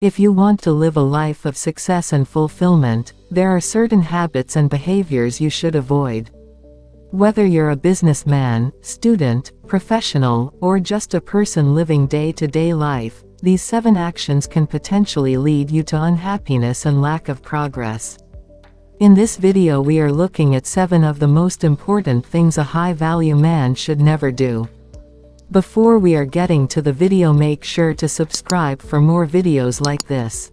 If you want to live a life of success and fulfillment, there are certain habits and behaviors you should avoid. Whether you're a businessman, student, professional, or just a person living day-to-day life, these 7 actions can potentially lead you to unhappiness and lack of progress. In this video we are looking at 7 of the most important things a high-value man should never do. Before we are getting to the video, make sure to subscribe for more videos like this.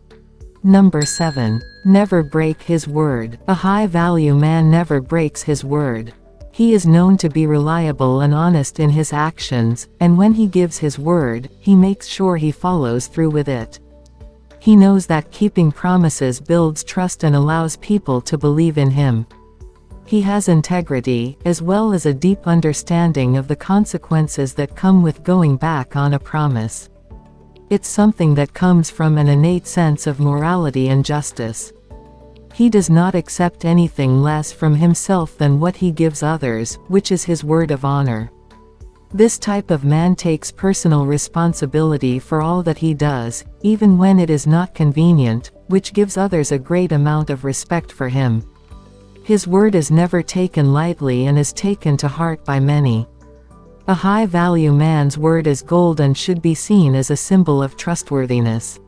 Number 7. Never break his word. A high-value man never breaks his word. He is known to be reliable and honest in his actions, and when he gives his word, he makes sure he follows through with it. He knows that keeping promises builds trust and allows people to believe in him. He has integrity, as well as a deep understanding of the consequences that come with going back on a promise. It's something that comes from an innate sense of morality and justice. He does not accept anything less from himself than what he gives others, which is his word of honor. This type of man takes personal responsibility for all that he does, even when it is not convenient, which gives others a great amount of respect for him. His word is never taken lightly and is taken to heart by many. A high-value man's word is gold and should be seen as a symbol of trustworthiness.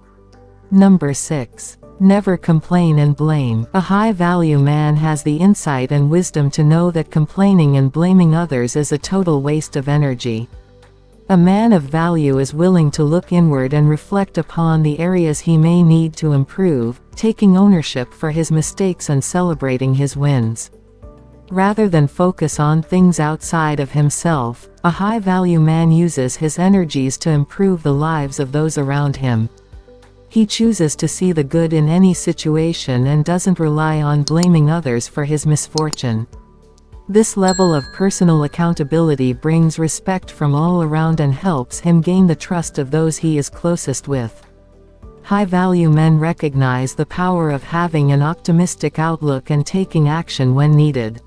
Number 6. Never complain and blame. A high-value man has the insight and wisdom to know that complaining and blaming others is a total waste of energy. A man of value is willing to look inward and reflect upon the areas he may need to improve, taking ownership for his mistakes and celebrating his wins. Rather than focus on things outside of himself, a high-value man uses his energies to improve the lives of those around him. He chooses to see the good in any situation and doesn't rely on blaming others for his misfortune. This level of personal accountability brings respect from all around and helps him gain the trust of those he is closest with. High-value men recognize the power of having an optimistic outlook and taking action when needed.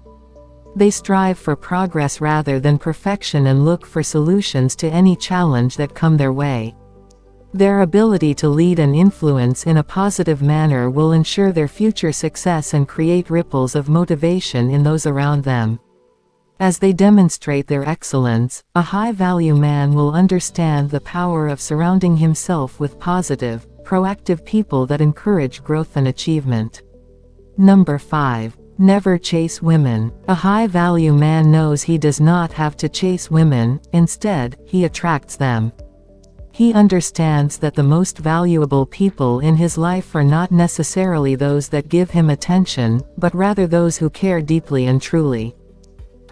They strive for progress rather than perfection and look for solutions to any challenge that come their way. Their ability to lead and influence in a positive manner will ensure their future success and create ripples of motivation in those around them. As they demonstrate their excellence, a high-value man will understand the power of surrounding himself with positive, proactive people that encourage growth and achievement. Number 5. Never chase women. A high-value man knows he does not have to chase women, instead, he attracts them. He understands that the most valuable people in his life are not necessarily those that give him attention, but rather those who care deeply and truly.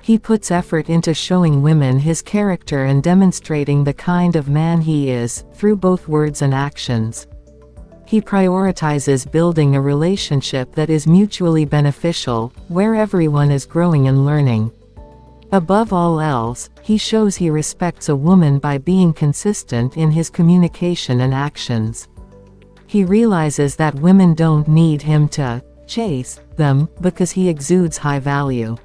He puts effort into showing women his character and demonstrating the kind of man he is, through both words and actions. He prioritizes building a relationship that is mutually beneficial, where everyone is growing and learning. Above all else, he shows he respects a woman by being consistent in his communication and actions. He realizes that women don't need him to chase them, because he exudes high value.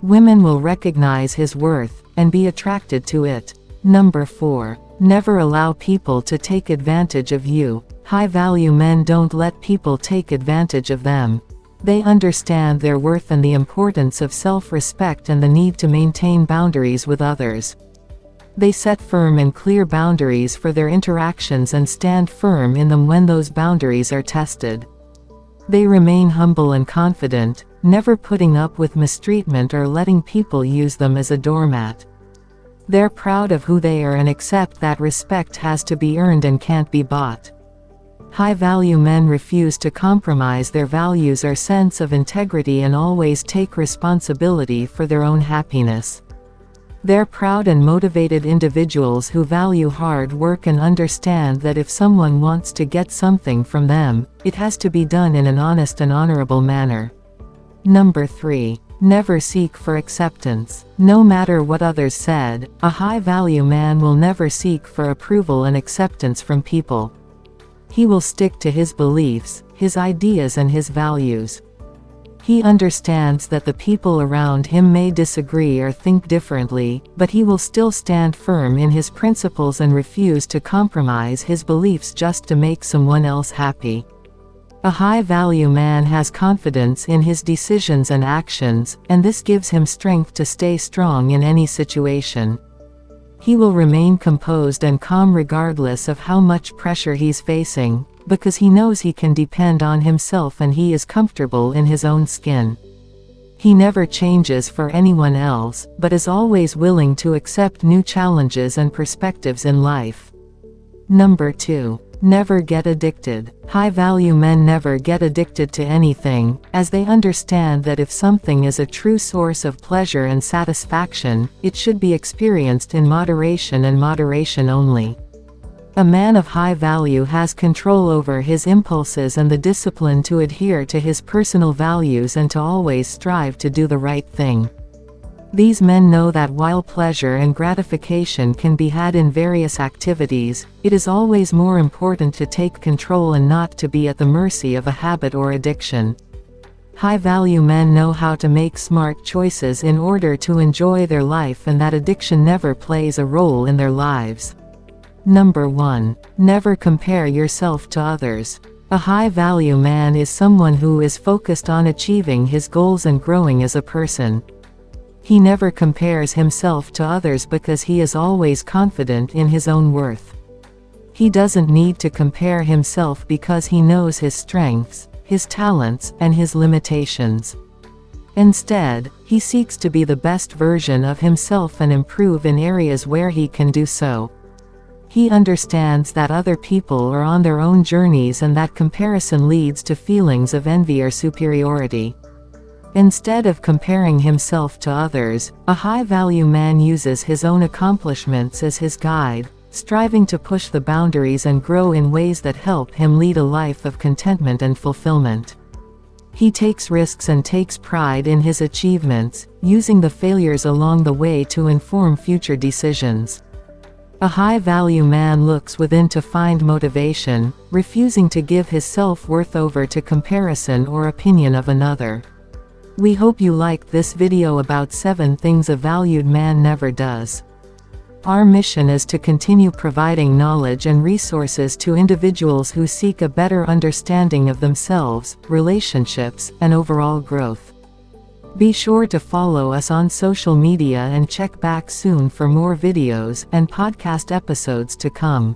Women will recognize his worth, and be attracted to it. Number 4. Never allow people to take advantage of you. High-value men don't let people take advantage of them. They understand their worth and the importance of self-respect and the need to maintain boundaries with others. They set firm and clear boundaries for their interactions and stand firm in them when those boundaries are tested. They remain humble and confident, never putting up with mistreatment or letting people use them as a doormat. They're proud of who they are and accept that respect has to be earned and can't be bought. High-value men refuse to compromise their values or sense of integrity and always take responsibility for their own happiness. They're proud and motivated individuals who value hard work and understand that if someone wants to get something from them, it has to be done in an honest and honorable manner. Number 3. Never seek for acceptance. No matter what others said, a high-value man will never seek for approval and acceptance from people. He will stick to his beliefs, his ideas and his values. He understands that the people around him may disagree or think differently, but he will still stand firm in his principles and refuse to compromise his beliefs just to make someone else happy. A high-value man has confidence in his decisions and actions, and this gives him strength to stay strong in any situation. He will remain composed and calm regardless of how much pressure he's facing, because he knows he can depend on himself and he is comfortable in his own skin. He never changes for anyone else, but is always willing to accept new challenges and perspectives in life. Number 2. Never get addicted. High-value men never get addicted to anything, as they understand that if something is a true source of pleasure and satisfaction, it should be experienced in moderation and moderation only. A man of high value has control over his impulses and the discipline to adhere to his personal values and to always strive to do the right thing. These men know that while pleasure and gratification can be had in various activities, it is always more important to take control and not to be at the mercy of a habit or addiction. High-value men know how to make smart choices in order to enjoy their life, and that addiction never plays a role in their lives. Number 1. Never compare yourself to others. A high-value man is someone who is focused on achieving his goals and growing as a person. He never compares himself to others because he is always confident in his own worth. He doesn't need to compare himself because he knows his strengths, his talents, and his limitations. Instead, he seeks to be the best version of himself and improve in areas where he can do so. He understands that other people are on their own journeys and that comparison leads to feelings of envy or superiority. Instead of comparing himself to others, a high-value man uses his own accomplishments as his guide, striving to push the boundaries and grow in ways that help him lead a life of contentment and fulfillment. He takes risks and takes pride in his achievements, using the failures along the way to inform future decisions. A high-value man looks within to find motivation, refusing to give his self-worth over to comparison or opinion of another. We hope you liked this video about 7 things a valued man never does. Our mission is to continue providing knowledge and resources to individuals who seek a better understanding of themselves, relationships, and overall growth. Be sure to follow us on social media and check back soon for more videos and podcast episodes to come.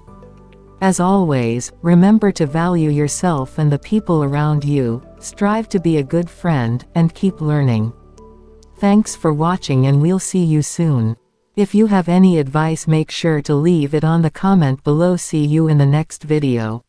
As always, remember to value yourself and the people around you, strive to be a good friend, and keep learning. Thanks for watching, and we'll see you soon. If you have any advice, make sure to leave it on the comment below. See you in the next video.